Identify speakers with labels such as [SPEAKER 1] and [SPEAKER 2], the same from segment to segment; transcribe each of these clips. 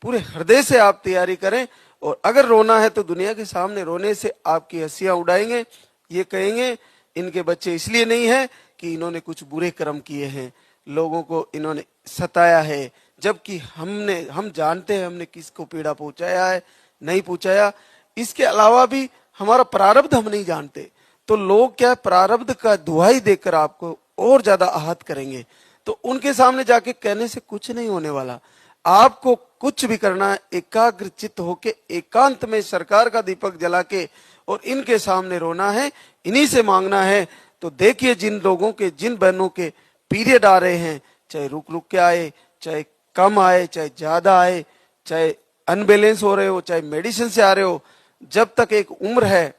[SPEAKER 1] पूरे हृदय से आप तैयारी करें। और अगर रोना है तो दुनिया के सामने रोने से आपकी हंसियां उड़ाएंगे, ये कहेंगे इनके बच्चे इसलिए नहीं है कि इन्होंने कुछ बुरे कर्म किए हैं, लोगों को इन्होंने सताया है, जबकि हम जानते हैं हमने किसको पीड़ा पहुंचाया है, नहीं पहुंचाया। इसके अलावा भी हमारा प्रारब्ध हम नहीं जानते, तो लोग क्या प्रारब्ध का दुहाई देकर आपको और ज्यादा आहत करेंगे। तो उनके सामने जाके कहने से कुछ नहीं होने वाला। आपको कुछ भी करना है, एकाग्र चित्त होके एकांत में सरकार का दीपक जला के और इनके सामने रोना है, इन्हीं से मांगना है। तो देखिए जिन लोगों के, जिन बहनों के पीरियड आ रहे हैं, चाहे रुक रुक के आए, चाहे कम आए, चाहे ज्यादा आए, चाहे अनबैलेंस हो रहे हो, चाहे मेडिसिन से आ रहे हो, जब तक एक उम्र है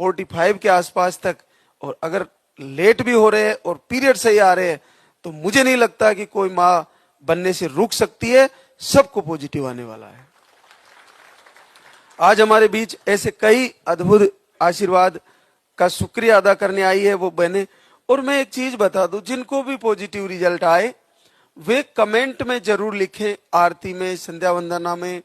[SPEAKER 1] 45 के आसपास तक, और अगर लेट भी हो रहे हैं और पीरियड सही आ रहे हैं, तो मुझे नहीं लगता कि कोई माँ बनने से रुक सकती है। सबको पॉजिटिव आने वाला है। आज हमारे बीच ऐसे कई अद्भुत आशीर्वाद का शुक्रिया अदा करने आई है वो बहनें। और मैं एक चीज बता दूं, जिनको भी पॉजिटिव रिजल्ट आए वे कमेंट में जरूर लिखें। आरती में, संध्या वंदना में,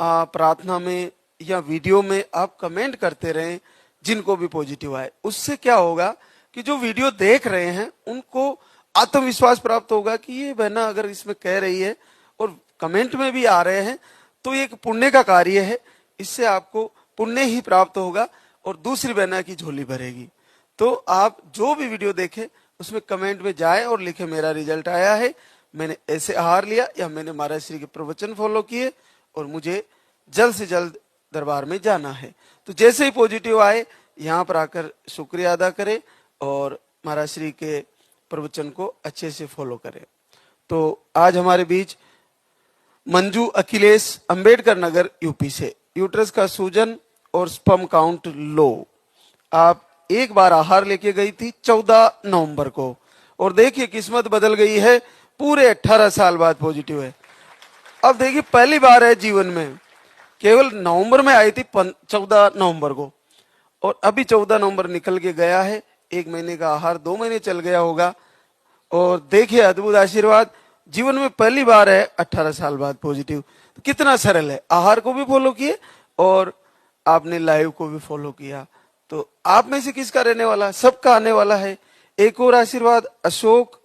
[SPEAKER 1] प्रार्थना में या वीडियो में आप कमेंट करते रहें जिनको भी पॉजिटिव आए। उससे क्या होगा कि जो वीडियो देख रहे हैं उनको आत्मविश्वास प्राप्त होगा कि ये बहना अगर इसमें कह रही है और कमेंट में भी आ रहे हैं तो ये एक पुण्य का कार्य है, इससे आपको पुण्य ही प्राप्त होगा और दूसरी बहना की झोली भरेगी। तो आप जो भी वीडियो देखें उसमें कमेंट में जाए और लिखे मेरा रिजल्ट आया है, मैंने ऐसे आहार लिया या मैंने महाराज श्री के प्रवचन फॉलो किए और मुझे जल्द से जल्द दरबार में जाना है। तो जैसे ही पॉजिटिव आए यहाँ पर आकर शुक्रिया अदा करें और महाराज श्री के प्रवचन को अच्छे से फॉलो करें। तो आज हमारे बीच मंजू अखिलेश, अंबेडकर नगर, यूपी से, यूट्रस का सूजन और स्पर्म काउंट लो। आप एक बार आहार लेके गई थी 14 नवंबर को और देखिए किस्मत बदल गई है, पूरे 18 साल बाद पॉजिटिव है। अब देखिए पहली बार है जीवन में, केवल नवंबर में आई थी 14 नवंबर को और अभी 14 नवंबर निकल के गया है। 1 महीने का आहार 2 महीने चल गया होगा और देखिए अद्भुत आशीर्वाद जीवन में पहली बार है 18 साल बाद पॉजिटिव। तो कितना सरल है, आहार को भी फॉलो किए और आपने लाइव को भी फॉलो किया। तो आप में से किसका रहने वाला, सबका आने वाला है। एक और आशीर्वाद अशोक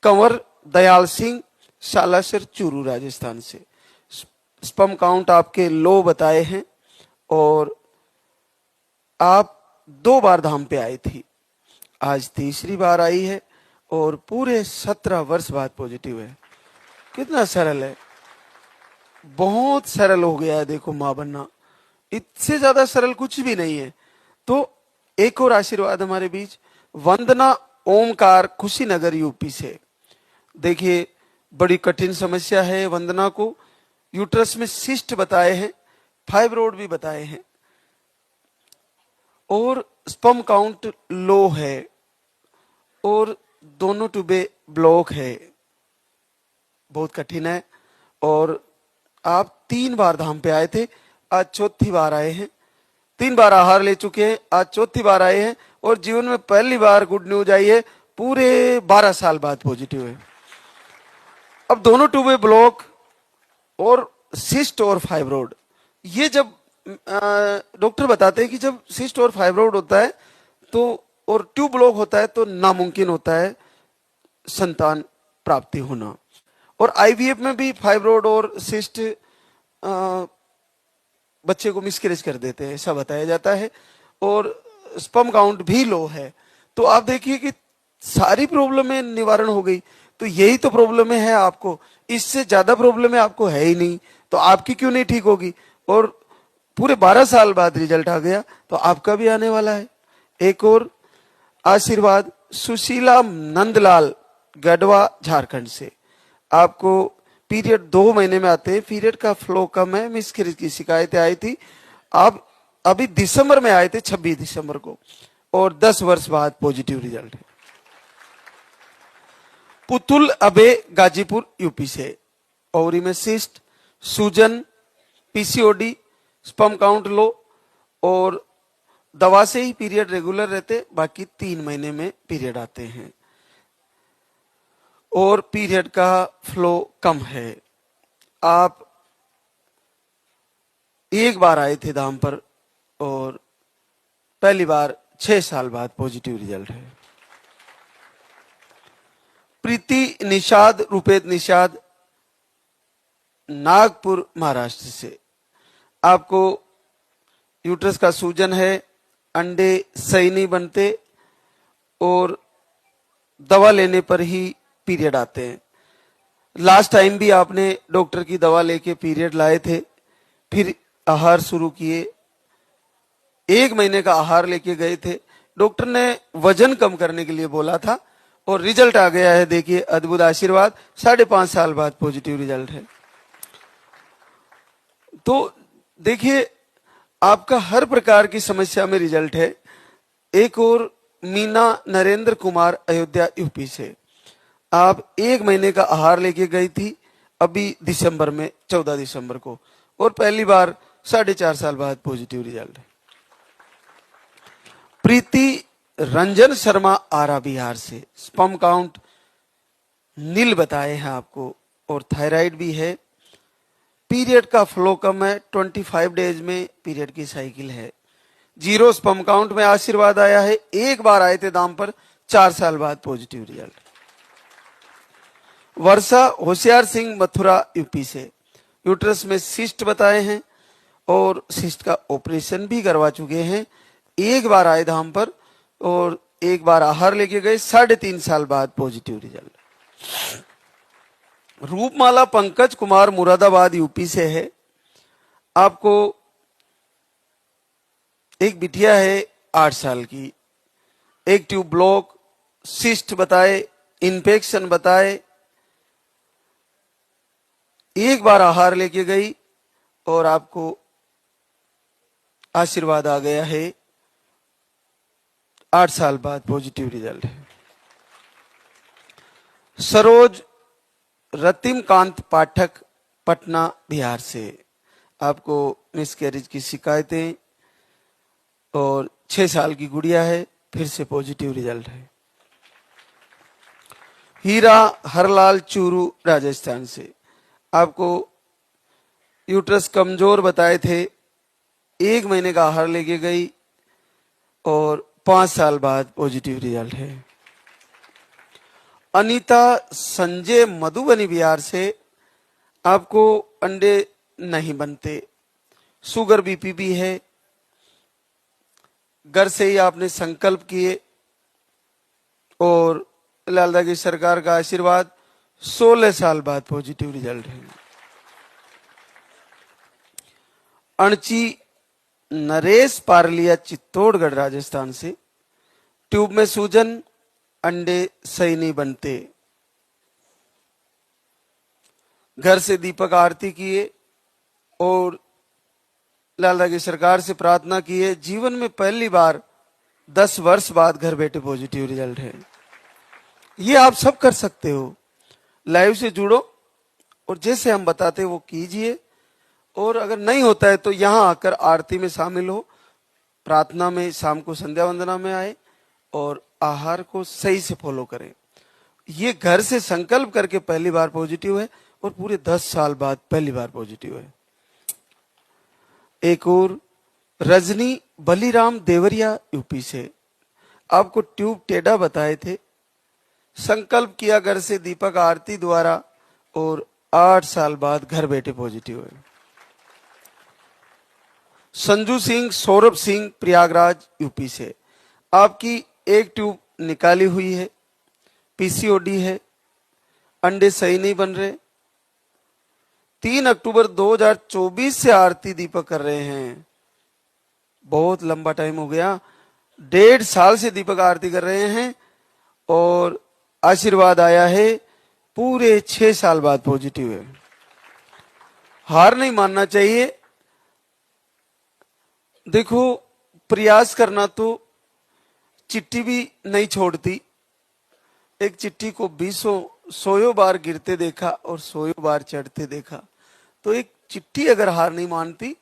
[SPEAKER 1] कंवर दयाल सिंह, सालासर चूरू, राजस्थान से। स्पर्म काउंट आपके लो बताए हैं और आप 2 बार धाम पे आई थी, आज तीसरी बार आई है और पूरे 17 वर्ष बाद पॉजिटिव है। कितना सरल है, बहुत सरल हो गया है। देखो मां बनना इससे ज्यादा सरल कुछ भी नहीं है। तो एक और आशीर्वाद हमारे बीच वंदना ओमकार, कुशीनगर, यूपी से। देखिए बड़ी कठिन समस्या है वंदना को, यूट्रस में सिस्ट बताए हैं, फाइब्रोड भी बताए हैं और स्पर्म काउंट लो है और दोनों ट्यूबे ब्लॉक है, बहुत कठिन है। और आप 3 बार धाम पे आए थे, आज चौथी बार आए हैं। 3 बार आहार ले चुके हैं, आज चौथी बार आए हैं और जीवन में पहली बार गुड न्यूज आई है, पूरे 12 साल बाद पॉजिटिव है। अब दोनों ट्यूबे ब्लॉक और सिस्ट और फाइब्रोड, ये जब डॉक्टर बताते हैं कि जब सिस्ट और फाइब्रोड होता है तो और ट्यूब ब्लॉक होता है तो नामुमकिन होता है संतान प्राप्ति होना। और आईवीएफ में भी फाइब्रोड और सिस्ट बच्चे को मिसकैरेज कर देते हैं, ऐसा बताया जाता है। और स्पर्म काउंट भी लो है। तो आप देखिए कि सारी प्रॉब्लम निवारण हो गई। तो यही तो प्रॉब्लम है आपको, इससे ज्यादा प्रॉब्लम आपको है ही नहीं, तो आपकी क्यों नहीं ठीक होगी। और पूरे 12 साल बाद रिजल्ट आ गया तो आपका भी आने वाला है। एक और आशीर्वाद सुशीला नंदलाल, गढ़वा, झारखंड से। आपको पीरियड 2 महीने में आते हैं, पीरियड का फ्लो कम है, मिसकैरेज की शिकायतें आई थी। आप अभी दिसंबर में आए थे, 26 दिसंबर को, और 10 वर्ष बाद पॉजिटिव रिजल्ट है। पुतुल अबे, गाजीपुर, यूपी से। ओवरी में सिस्ट, सूजन, पीसीओडी, स्पर्म काउंट लो और दवा से ही पीरियड रेगुलर रहते, बाकी 3 महीने में पीरियड आते हैं और पीरियड का फ्लो कम है। आप एक बार आए थे धाम पर और पहली बार 6 साल बाद पॉजिटिव रिजल्ट है। प्रीति निषाद, रूपेश निषाद, नागपुर महाराष्ट्र से। आपको यूट्रस का सूजन है, अंडे सही नहीं बनते और दवा लेने पर ही पीरियड आते हैं। लास्ट टाइम भी आपने डॉक्टर की दवा लेके पीरियड लाए थे, फिर आहार शुरू किए, 1 महीने का आहार लेके गए थे, डॉक्टर ने वजन कम करने के लिए बोला था और रिजल्ट आ गया है। देखिए, अद्भुत आशीर्वाद, 5.5 साल बाद पॉजिटिव रिजल्ट है। तो देखिए, आपका हर प्रकार की समस्या में रिजल्ट है। एक और मीना नरेंद्र कुमार, अयोध्या यूपी से। आप 1 महीने का आहार लेके गई थी अभी दिसंबर में, 14 दिसंबर को, और पहली बार 4.5 साल बाद पॉजिटिव रिजल्ट है। प्रीति रंजन शर्मा, आरा बिहार से। स्पर्म काउंट नील बताए हैं आपको और थायराइड भी है। पीरियड का फ्लो कम है, 25 डेज में पीरियड की साइकिल है। 0 स्पर्म काउंट में आशीर्वाद आया है। 1 बार आए थे दाम पर, 4 साल बाद positive result. Varsha Hoshiyar Singh, Mathura UP से। यूट्रस में सिस्ट बताए हैं और सिस्ट का ऑपरेशन भी करवा चुके हैं। 1 बार आए धाम पर और 1 बार आहार लेके गए, 3.5 साल बाद positive result. Roopmala Pankaj Kumar, Moradabad UP से है। आपको एक बिटिया है 8 साल की, एक ट्यूब ब्लॉक, सिस्ट बताए, इन्फेक्शन बताए। 1 बार आहार लेके गई और आपको आशीर्वाद आ गया है। 8 साल बाद पॉजिटिव रिजल्ट है। सरोज रतिमकांत पाठक, पटना बिहार से। आपको मिसकैरेज की शिकायतें और 6 साल की गुड़िया है, फिर से पॉजिटिव रिजल्ट है। हीरा हरलाल, चूरू राजस्थान से। आपको यूट्रस कमजोर बताए थे, 1 महीने का आहार लेके गई और 5 साल बाद पॉजिटिव रिजल्ट है। अनीता संजय, मधुबनी बिहार से। आपको अंडे नहीं बनते, शुगर बीपी भी है। घर से ही आपने संकल्प किए और लालदा की सरकार का आशीर्वाद, 16 साल बाद पॉजिटिव रिजल्ट है। अणची नरेश पारलिया, चित्तौड़गढ़ राजस्थान से। ट्यूब में सूजन, अंडे सही नहीं बनते। घर से दीपक आरती किए और लाला की सरकार से प्रार्थना की है। जीवन में पहली बार 10 वर्ष बाद घर बैठे पॉजिटिव रिजल्ट है। ये आप सब कर सकते हो। लाइव से जुड़ो और जैसे हम बताते वो कीजिए, और अगर नहीं होता है तो यहां आकर आरती में शामिल हो, प्रार्थना में, शाम को संध्या वंदना में आए और आहार को सही से फॉलो करें। ये घर से संकल्प करके पहली बार पॉजिटिव है और पूरे 10 साल बाद पहली बार पॉजिटिव है। एक और रजनी बलीराम, देवरिया यूपी से। आपको ट्यूब टेढ़ा बताए थे, संकल्प किया घर से दीपक आरती द्वारा और 8 साल बाद घर बैठे पॉजिटिव है। संजू सिंह, सौरभ सिंह, प्रयागराज यूपी से। आपकी एक ट्यूब निकाली हुई है, पीसीओडी है, अंडे सही नहीं बन रहे। 3 अक्टूबर 2024 से आरती दीपक कर रहे हैं। बहुत लंबा टाइम हो गया, 1.5 साल से दीपक आरती कर रहे हैं और आशीर्वाद आया है। पूरे 6 साल बाद पॉजिटिव है। हार नहीं मानना चाहिए। देखो, प्रयास करना तो चिट्ठी भी नहीं छोड़ती। एक चिट्ठी को 100 बार गिरते देखा और 100 बार चढ़ते देखा। तो एक चिट्ठी अगर हार नहीं मानती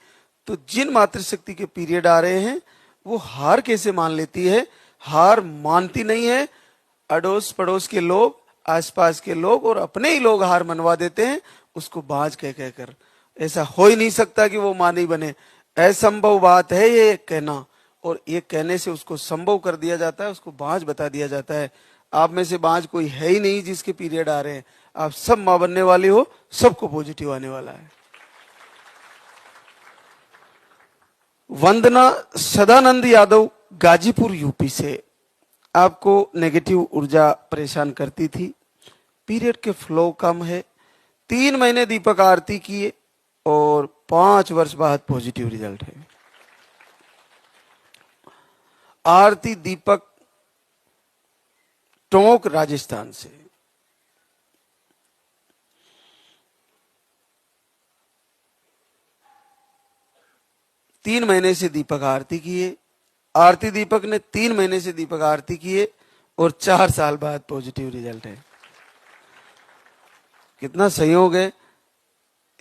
[SPEAKER 1] तो जिन मातृशक्ति के पीरियड आ रहे हैं वो हार कैसे मान लेती है? हार मानती नहीं है। अड़ोस पड़ोस के लोग, आसपास के लोग और अपने ही लोग हार मनवा देते हैं उसको बाज कह कहकर। ऐसा हो ही नहीं सकता कि वो मां नहीं बने, असंभव बात है ये कहना, और ये कहने से उसको संभव कर दिया जाता है, उसको बांझ बता दिया जाता है। आप में से बांझ कोई है ही नहीं जिसके पीरियड आ रहे हैं, आप सब मां बनने वाली हो, सबको पॉजिटिव आने वाला है। वंदना सदानंद यादव गाजीपुर यूपी से, आपको नेगेटिव ऊर्जा परेशान करती थी, पीरियड के फ्लो कम है, 3 महीने दीपक आरती किए और 5 वर्ष बाद पॉजिटिव रिजल्ट है। आरती दीपक टोंक राजस्थान से, तीन महीने से दीपक आरती किए, आरती दीपक ने 3 महीने से दीपक आरती किए और 4 साल बाद पॉजिटिव रिजल्ट है। कितना संयोग है,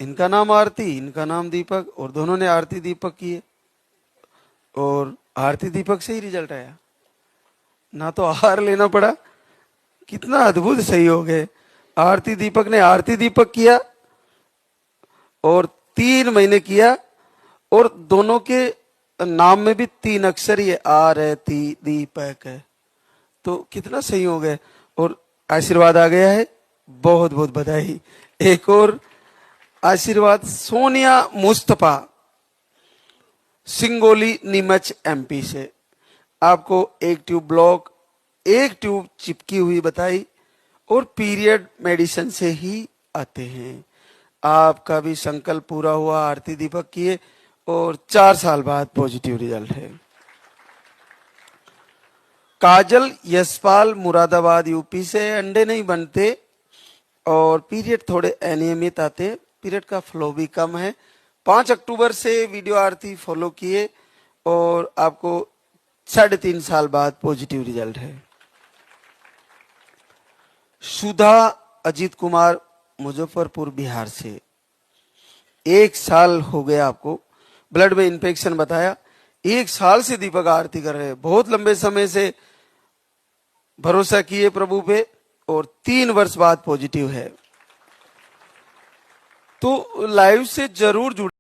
[SPEAKER 1] इनका नाम आरती, इनका नाम दीपक, और दोनों ने आरती दीपक किए और आरती दीपक से ही रिजल्ट आया, ना तो आहार लेना पड़ा। कितना अद्भुत संयोग है, आरती दीपक ने आरती दीपक किया और 3 महीने किया, और दोनों के नाम में भी 3 अक्षर ही है, आरती दीपक है, तो कितना संयोग है, और आशीर्वाद आ गया है। बहुत बहुत बधाई। एक और आशीर्वाद सोनिया मुस्तफा सिंगोली नीमच एमपी से, आपको एक ट्यूब ब्लॉक, एक ट्यूब चिपकी हुई बताई, और पीरियड मेडिसिन से ही आते हैं। आपका भी संकल्प पूरा हुआ, आरती दीपक किए और 4 साल बाद पॉजिटिव रिजल्ट है। काजल यशपाल मुरादाबाद यूपी से, अंडे नहीं बनते और पीरियड थोड़े अनियमित आते, पीरियड का फ्लो भी कम है। 5 अक्टूबर से वीडियो आरती फॉलो किए और आपको 3.5 साल बाद पॉजिटिव रिजल्ट है। सुधा अजीत कुमार मुजफ्फरपुर बिहार से, 1 साल हो गया आपको, ब्लड में इन्फेक्शन बताया, 1 साल से दीपक आरती कर रहे हैं, बहुत लंबे समय से भरोसा किए प्रभु पे और 3 वर्ष बाद पॉजिटिव है। तो लाइव से जरूर जुड़े।